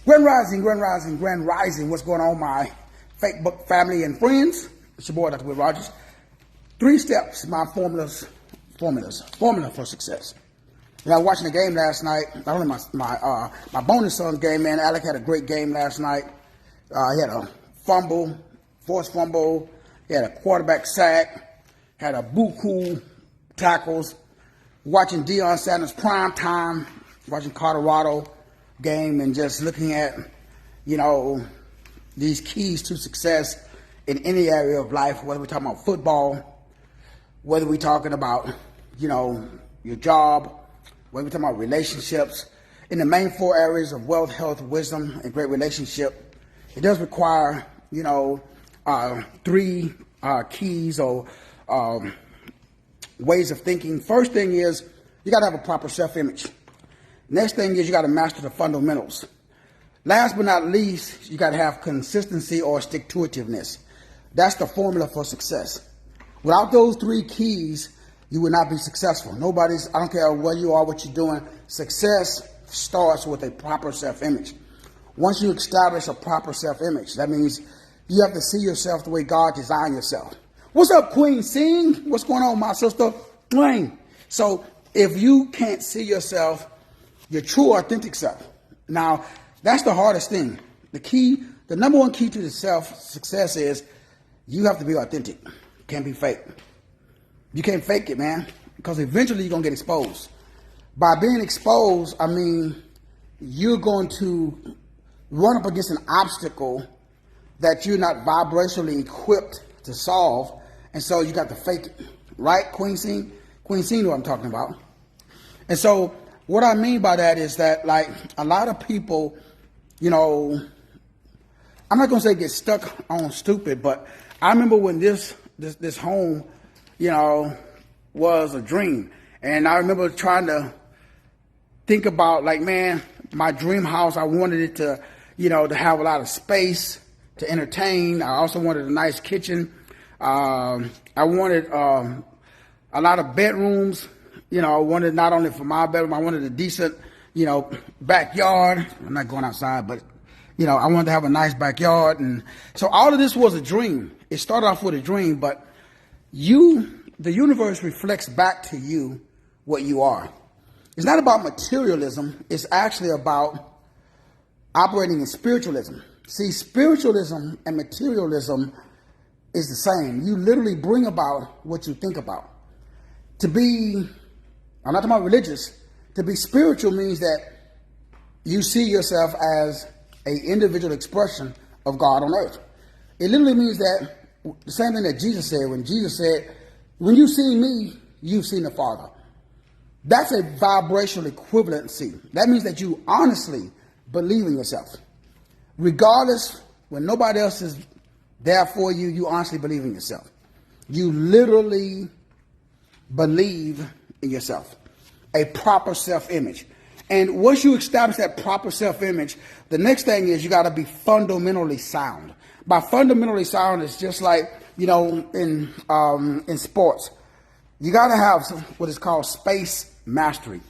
Grand Rising, Grand Rising, Grand Rising. What's going on, my Facebook family and friends? It's your boy, Dr. Will Rogers. 3 steps, my formula for success. I was watching the game last night. Not only my bonus son's game, man. Alec had a great game last night. He had a fumble, forced fumble. He had a quarterback sack. Had a buku tackles. Watching Deion Sanders prime time. Watching Colorado game and just looking at, these keys to success in any area of life, whether we're talking about football, whether we're talking about, your job, whether we're talking about relationships. In the main 4 areas of wealth, health, wisdom, and great relationship, it does require, 3 keys or ways of thinking. First thing is you got to have a proper self-image. Next thing is you got to master the fundamentals. Last but not least, you got to have consistency or stick-to-itiveness. That's the formula for success. Without those 3 keys, you will not be successful. I don't care where you are, what you're doing, success starts with a proper self-image. Once you establish a proper self-image, that means you have to see yourself the way God designed yourself. What's up, Queen Sing? What's going on, my sister? Dwayne. So if you can't see yourself, your true, authentic self. Now, that's the hardest thing. The number 1 key to the success is you have to be authentic. You can't be fake. You can't fake it, man, because eventually you're going to get exposed. By being exposed, I mean you're going to run up against an obstacle that you're not vibrationally equipped to solve, and so you got to fake it. Right, Queen Scene? Queen Scene, what I'm talking about. And so what I mean by that is that, like, a lot of people, I'm not going to say get stuck on stupid, but I remember when this home, was a dream. And I remember trying to think about, like, man, my dream house, I wanted it to, to have a lot of space to entertain. I also wanted a nice kitchen. I wanted a lot of bedrooms. I wanted not only for my bedroom, I wanted a decent, backyard. I'm not going outside, but, I wanted to have a nice backyard. And so all of this was a dream. It started off with a dream, but the universe reflects back to you what you are. It's not about materialism. It's actually about operating in spiritualism. See, spiritualism and materialism is the same. You literally bring about what you think about. I'm not talking about religious. To be spiritual means that you see yourself as an individual expression of God on earth. It literally means that the same thing that Jesus said when Jesus said, when you see me, you've seen the Father. That's a vibrational equivalency. That means that you honestly believe in yourself. Regardless, when nobody else is there for you, you honestly believe in yourself. You literally believe in yourself. A proper self-image. And once you establish that proper self-image, the next thing is you got to be fundamentally sound. By fundamentally sound, it's just like, in sports. You got to have what is called space mastery.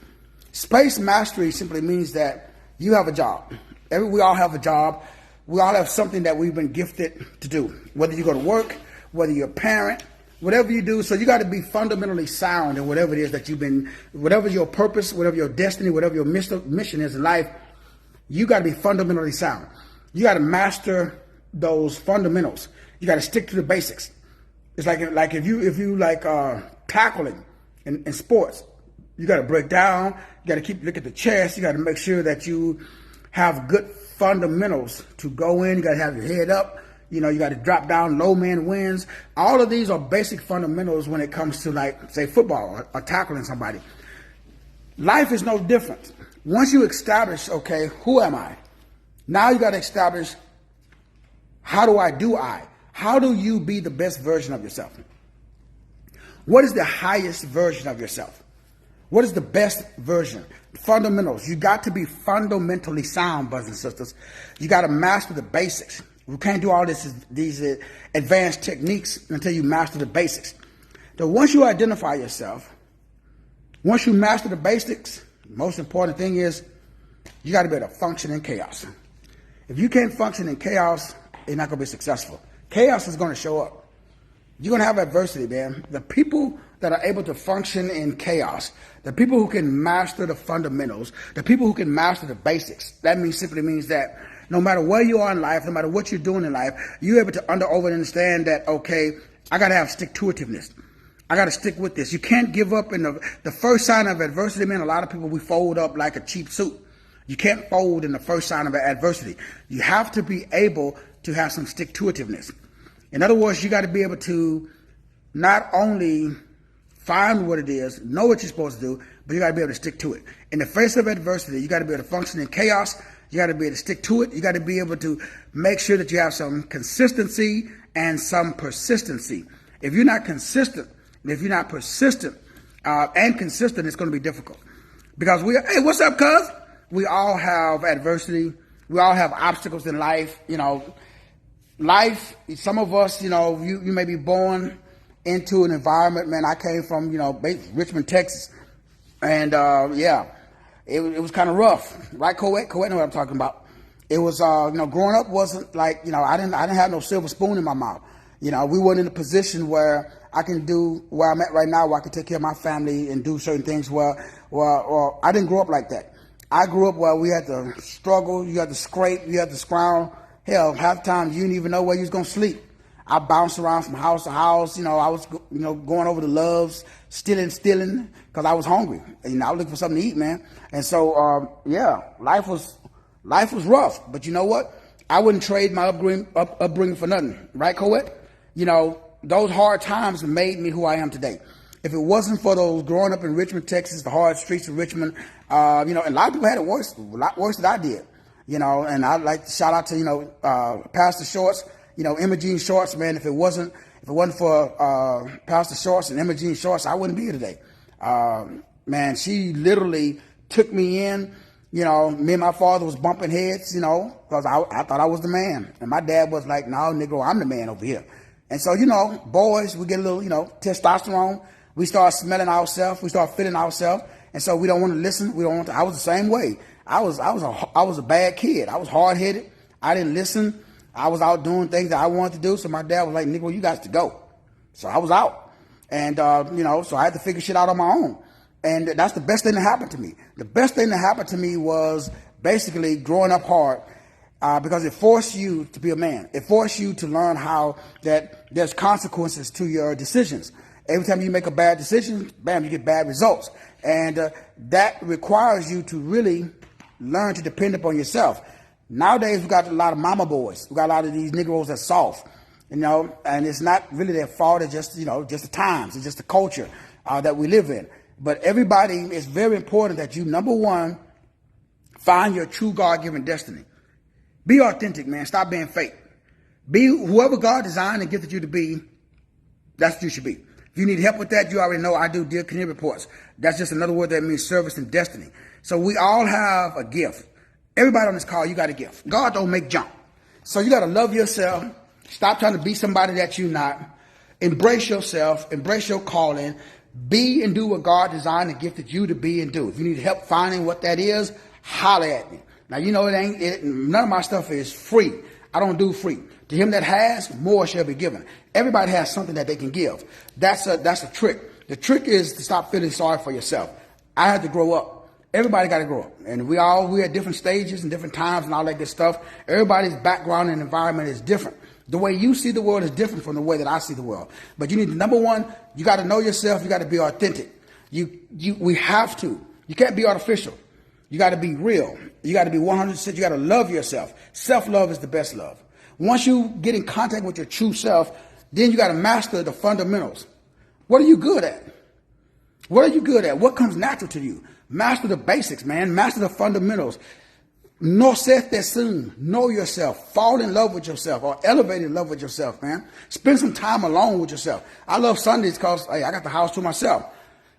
Space mastery simply means that you have a job. We all have a job. We all have something that we've been gifted to do. Whether you go to work, whether you're a parent, whatever you do. So you got to be fundamentally sound in whatever it is that whatever your purpose, whatever your destiny, whatever your mission is in life, you got to be fundamentally sound. You got to master those fundamentals. You got to stick to the basics. It's like if you tackling in sports, you got to break down. You got to look at the chest. You got to make sure that you have good fundamentals to go in. You got to have your head up. You got to drop down, low man wins. All of these are basic fundamentals when it comes to, like, say, football or tackling somebody. Life is no different. Once you establish, okay, who am I? Now you got to establish, how do I? How do you be the best version of yourself? What is the highest version of yourself? What is the best version? Fundamentals. You got to be fundamentally sound, brothers and sisters. You got to master the basics. You can't do all these advanced techniques until you master the basics. So once you identify yourself, once you master the basics, the most important thing is you got to be able to function in chaos. If you can't function in chaos, you're not going to be successful. Chaos is going to show up. You're going to have adversity, man. The people that are able to function in chaos, the people who can master the fundamentals, the people who can master the basics, that simply means that no matter where you are in life, no matter what you're doing in life, you're able to understand that, okay, I got to have stick-to-itiveness. I got to stick with this. You can't give up in the first sign of adversity, man. A lot of people, we fold up like a cheap suit. You can't fold in the first sign of adversity. You have to be able to have some stick-to-itiveness. In other words, you got to be able to not only find what it is, know what you're supposed to do, but you got to be able to stick to it. In the face of adversity, you got to be able to function in chaos. You got to be able to stick to it. You got to be able to make sure that you have some consistency and some persistency. If you're not consistent, if you're not persistent and consistent, it's going to be difficult. Because hey, what's up, cuz? We all have adversity. We all have obstacles in life. Life, some of us, you may be born into an environment, man. I came from, Richmond, Texas. And, it was kind of rough. Right, Coet? Coet know what I'm talking about. It was, growing up wasn't like, I didn't have no silver spoon in my mouth. We weren't in a position where I can do where I'm at right now, where I can take care of my family and do certain things where I didn't grow up like that. I grew up where we had to struggle, you had to scrape, you had to scrounge. Hell, half the time you didn't even know where you was going to sleep. I bounced around from house to house. I was, going over the loves, stealing, because I was hungry. I was looking for something to eat, man. And so, life was rough. But you know what? I wouldn't trade my upbringing for nothing. Right, Coet? Those hard times made me who I am today. If it wasn't for those growing up in Richmond, Texas, the hard streets of Richmond, a lot of people had it worse, a lot worse than I did. And I'd like to shout out to, Pastor Shorts, Imogene Shorts, man. If it wasn't for Pastor Shorts and Imogene Shorts, I wouldn't be here today. Man, she literally took me in. Me and my father was bumping heads, because I thought I was the man. And my dad was like, no, Negro, I'm the man over here. And so, boys, we get a little, testosterone. We start smelling ourselves. We start feeling ourselves. And so we don't want to listen. I was the same way. I was a bad kid. I was hard-headed. I didn't listen. I was out doing things that I wanted to do. So my dad was like, Negro, you got to go. So I was out. And, so I had to figure shit out on my own. And that's the best thing that happened to me. The best thing that happened to me was basically growing up hard, because it forced you to be a man. It forced you to learn how that there's consequences to your decisions. Every time you make a bad decision, bam, you get bad results. And that requires you to really learn to depend upon yourself. Nowadays, we got a lot of mama boys. We got a lot of these Negroes that's soft, and it's not really their fault. It's just, just the times. It's just the culture that we live in. But everybody, it's very important that you, number one, find your true God-given destiny. Be authentic, man. Stop being fake. Be whoever God designed and gifted you to be, that's what you should be. If you need help with that, you already know I do Dear Canary reports. That's just another word that means service and destiny. So we all have a gift. Everybody on this call, you got a gift. God don't make junk. So you got to love yourself. Stop trying to be somebody that you're not. Embrace yourself. Embrace your calling. Be and do what God designed and gifted you to be and do. If you need help finding what that is, holler at me. Now, none of my stuff is free. I don't do free. To him that has, more shall be given. Everybody has something that they can give. That's a trick. The trick is to stop feeling sorry for yourself. I had to grow up. Everybody got to grow up. And we're at different stages and different times and all that good stuff. Everybody's background and environment is different. The way you see the world is different from the way that I see the world. But you need to, number one, you got to know yourself. You got to be authentic. We have to. You can't be artificial. You got to be real. You got to be 100%. You got to love yourself. Self-love is the best love. Once you get in contact with your true self, then you got to master the fundamentals. What are you good at? What are you good at? What comes natural to you? Master the basics, man. Master the fundamentals. No set that soon. Know yourself. Fall in love with yourself, or elevate in love with yourself, man. Spend some time alone with yourself. I love Sundays because I got the house to myself.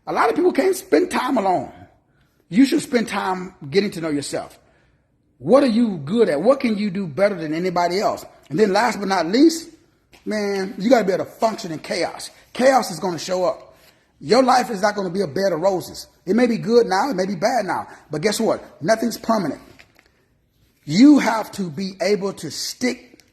A lot of people can't spend time alone. You should spend time getting to know yourself. What are you good at? What can you do better than anybody else? And then last but not least, man, you got to be able to function in chaos. Chaos is going to show up. Your life is not going to be a bed of roses. It may be good now. It may be bad now. But guess what? Nothing's permanent. You have to be able to stick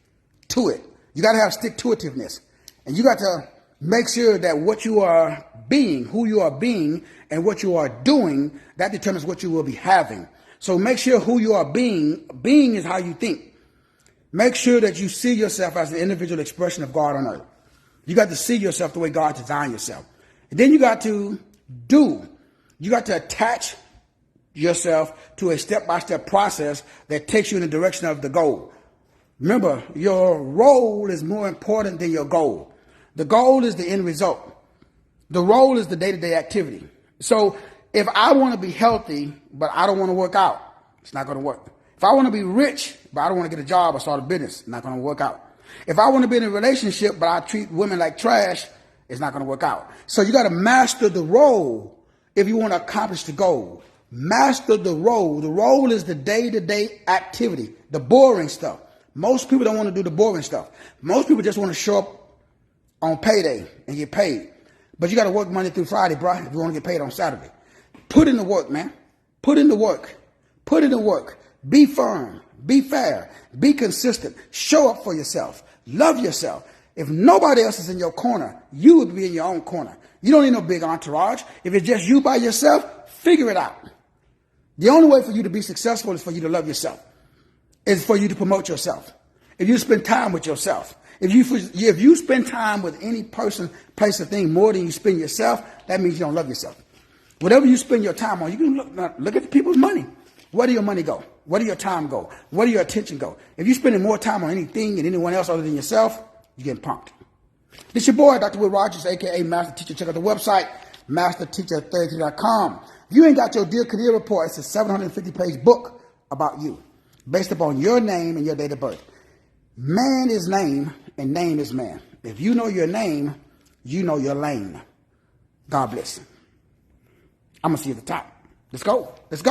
to it. You got to have stick-to-itiveness. And you got to make sure that what you are being, who you are being, and what you are doing, that determines what you will be having. So make sure who you are being is how you think. Make sure that you see yourself as the individual expression of God on earth. You got to see yourself the way God designed yourself. And then you got to do. You got to attach yourself to a step-by-step process that takes you in the direction of the goal. Remember, your role is more important than your goal. The goal is the end result. The role is the day-to-day activity. So if I want to be healthy, but I don't want to work out, it's not going to work. If I want to be rich, but I don't want to get a job or start a business, it's not going to work out. If I want to be in a relationship, but I treat women like trash, it's not going to work out. So you got to master the role if you want to accomplish the goal. Master the role. The role is the day-to-day activity, the boring stuff. Most people don't want to do the boring stuff. Most people just want to show up on payday and get paid. But you got to work Monday through Friday, bro, if you want to get paid on Saturday. Put in the work, man. Put in the work. Put in the work. Be firm. Be fair. Be consistent. Show up for yourself. Love yourself. If nobody else is in your corner, you would be in your own corner. You don't need no big entourage. If it's just you by yourself, figure it out. The only way for you to be successful is for you to love yourself. Is for you to promote yourself. If you spend time with yourself. If you spend time with any person, place, or thing more than you spend yourself, that means you don't love yourself. Whatever you spend your time on, you can look at the people's money. Where do your money go? Where do your time go? Where do your attention go? If you're spending more time on anything and anyone else other than yourself, you're getting punked. This your boy, Dr. Will Rogers, a.k.a. Master Teacher. Check out the website, masterteacher33.com. If you ain't got your Dear Career Report, it's a 750-page book about you, based upon your name and your date of birth. Man is name, and name is man. If you know your name, you know your lane. God bless. I'm going to see you at the top. Let's go. Let's go.